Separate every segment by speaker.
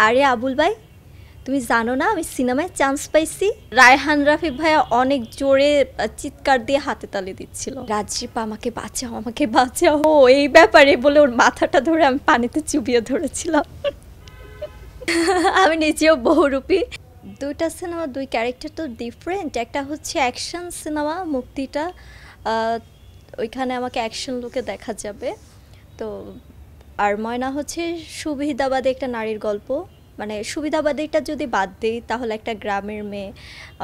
Speaker 1: আরে আবুল ভাই, তুমি জানো না আমি সিনেমায় চান্স পাইছি? রায়হান রাফি ভাইয়া অনেক জোরে চিৎকার দিয়ে হাতে তালি দিচ্ছিল, রাজরিপা আমাকে বাঁচাও আমাকে বাঁচাও, ও এই ব্যাপারে বলে ওর মাথাটা ধরে আমি পানিতে চুবিয়ে ধরেছিলাম। আমি নিজেও বহুরূপী। দুইটা সিনেমা দুই ক্যারেক্টার তো ডিফারেন্ট। একটা হচ্ছে অ্যাকশন সিনেমা মুক্তিটা, ওইখানে আমাকে অ্যাকশন লুকে দেখা যাবে। তো আর ময়না হচ্ছে সুবিধাবাদী একটা নারীর গল্প। মানে সুবিধাবাদীটা যদি বাদ দিই তাহলে একটা গ্রামের মেয়ে,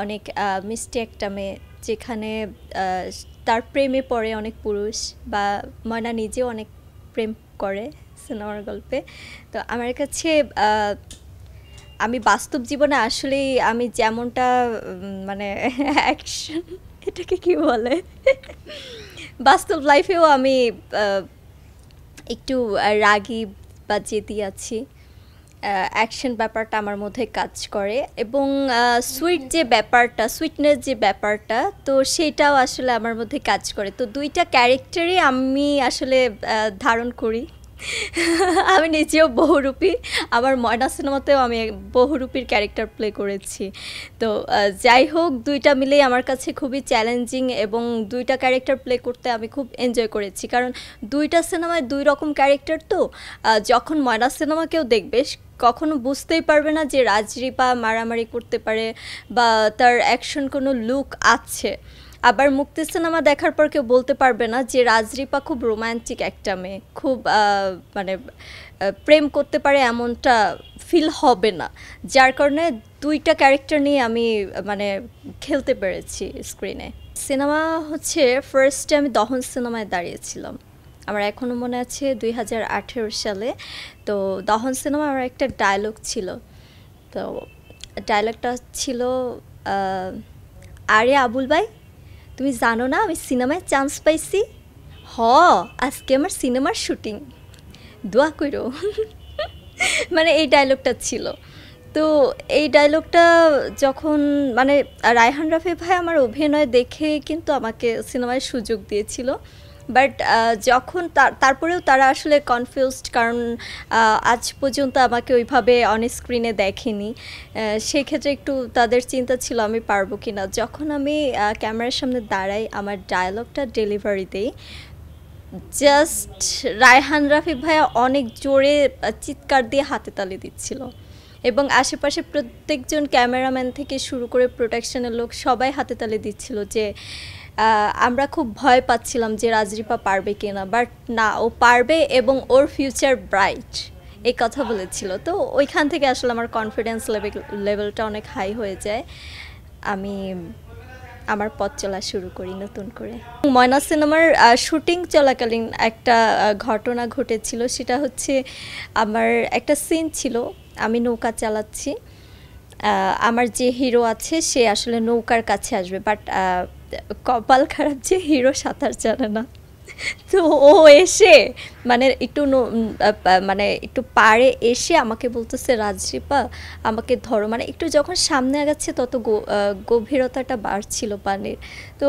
Speaker 1: অনেক মিষ্টি একটা মেয়ে, যেখানে তার প্রেমে পড়ে অনেক পুরুষ, বা ময়না নিজেও অনেক প্রেম করে সিনেমার গল্পে। তো আমার কাছে আমি বাস্তব জীবনে আসলেই আমি যেমনটা মানে অ্যাকশন, এটাকে কি বলে, বাস্তব লাইফেও আমি একটু রাগী বা জেদি আছি। অ্যাকশন ব্যাপারটা আমার মধ্যে কাজ করে, এবং সুইটনেস যে ব্যাপারটা, তো সেটাও আসলে আমার মধ্যে কাজ করে। তো দুইটা ক্যারেক্টারই আমি আসলে ধারণ করি। আমি নিজেও বহুরূপী। আমার ময়না সিনেমাতেও আমি বহুরূপীর ক্যারেক্টার প্লে করেছি। তো যাই হোক, দুইটা মিলেই আমার কাছে খুবই চ্যালেঞ্জিং, এবং দুইটা ক্যারেক্টার প্লে করতে আমি খুব এনজয় করেছি, কারণ দুইটা সিনেমায় দুই রকম ক্যারেক্টার। তো যখন ময়না সিনেমা কেউ দেখবে কখনো বুঝতেই পারবে না যে রাজরিপা মারামারি করতে পারে বা তার অ্যাকশন কোনো লুক আছে। আবার মুক্তি সিনেমা দেখার পর কেউ বলতে পারবে না যে রাজরিপা খুব রোম্যান্টিক একটা মেয়ে, খুব মানে প্রেম করতে পারে, এমনটা ফিল হবে না। যার কারণে দুইটা ক্যারেক্টার নিয়ে আমি মানে খেলতে পেরেছি স্ক্রিনে। সিনেমা হচ্ছে ফার্স্টে আমি দহন সিনেমায় দাঁড়িয়েছিলাম। আমার এখনও মনে আছে 2018 সালে। তো দহন সিনেমা আমার একটা ডায়লগ ছিল। তো ডায়লগটা ছিল, আরে আবুল ভাই, তুমি জানো না আমি সিনেমায় চান্স পাইছি? হ, আজকে আমার সিনেমার শুটিং, দোয়া করো। মানে এই ডায়লগটা ছিল। তো এই ডায়লগটা যখন মানে রায়হান রাফি ভাই আমার অভিনয় দেখে কিন্তু আমাকে সিনেমায় সুযোগ দিয়েছিল, বাট যখন তারপরেও তারা আসলে কনফিউজড, কারণ আজ পর্যন্ত আমাকে ওইভাবে অন স্ক্রিনে দেখেনি। সেক্ষেত্রে একটু তাদের চিন্তা ছিল আমি পারবো কি না। যখন আমি ক্যামেরার সামনে দাঁড়াই, আমার ডায়লগটা ডেলিভারি দেই, জাস্ট রায়হান রাফি ভাইয়া অনেক জোরে চিৎকার দিয়ে হাতে তালি দিচ্ছিল, এবং আশেপাশে প্রত্যেকজন ক্যামেরাম্যান থেকে শুরু করে প্রোডাকশনের লোক সবাই হাতে তালি দিচ্ছিল, যে আমরা খুব ভয় পাচ্ছিলাম যে রাজরিপা পারবে কিনা, বাট না, ও পারবে এবং ওর ফিউচার ব্রাইট, এই কথা বলেছিল। তো ওইখান থেকে আসলে আমার কনফিডেন্স লেভেলটা অনেক হাই হয়ে যায়। আমি আমার পথ চলা শুরু করি নতুন করে। ময়না সিনেমার শুটিং চলাকালীন একটা ঘটনা ঘটেছিল। সেটা হচ্ছে, আমার একটা সিন ছিল, আমি নৌকা চালাচ্ছি, আমার যে হিরো আছে সে আসলে নৌকার কাছে আসবে, বাট কপাল খারাপ যে হিরো সাঁতার জানে না। তো ও এসে মানে মানে একটু পাড়ে এসে আমাকে বলতেছে, রাজরিপা আমাকে ধরো। মানে একটু যখন সামনে আগাচ্ছে তত গভীরতাটা বাড়ছিল পানির। তো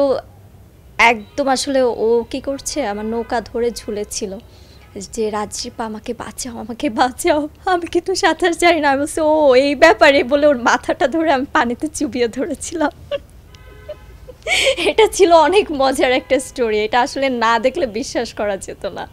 Speaker 1: একদম আসলে ও কি করছে, আমার নৌকা ধরে ঝুলেছিল, যে রাজরিপা আমাকে বাঁচাও আমাকে বাঁচাও, আমি কিন্তু সাঁতার জানি না। আমি বলছি, ও এই ব্যাপারে বলে ওর মাথাটা ধরে আমি পানিতে চুবিয়ে ধরেছিলাম। এটা ছিল অনেক মজার একটা স্টোরি। এটা আসলে না দেখলে বিশ্বাস করা যেত না।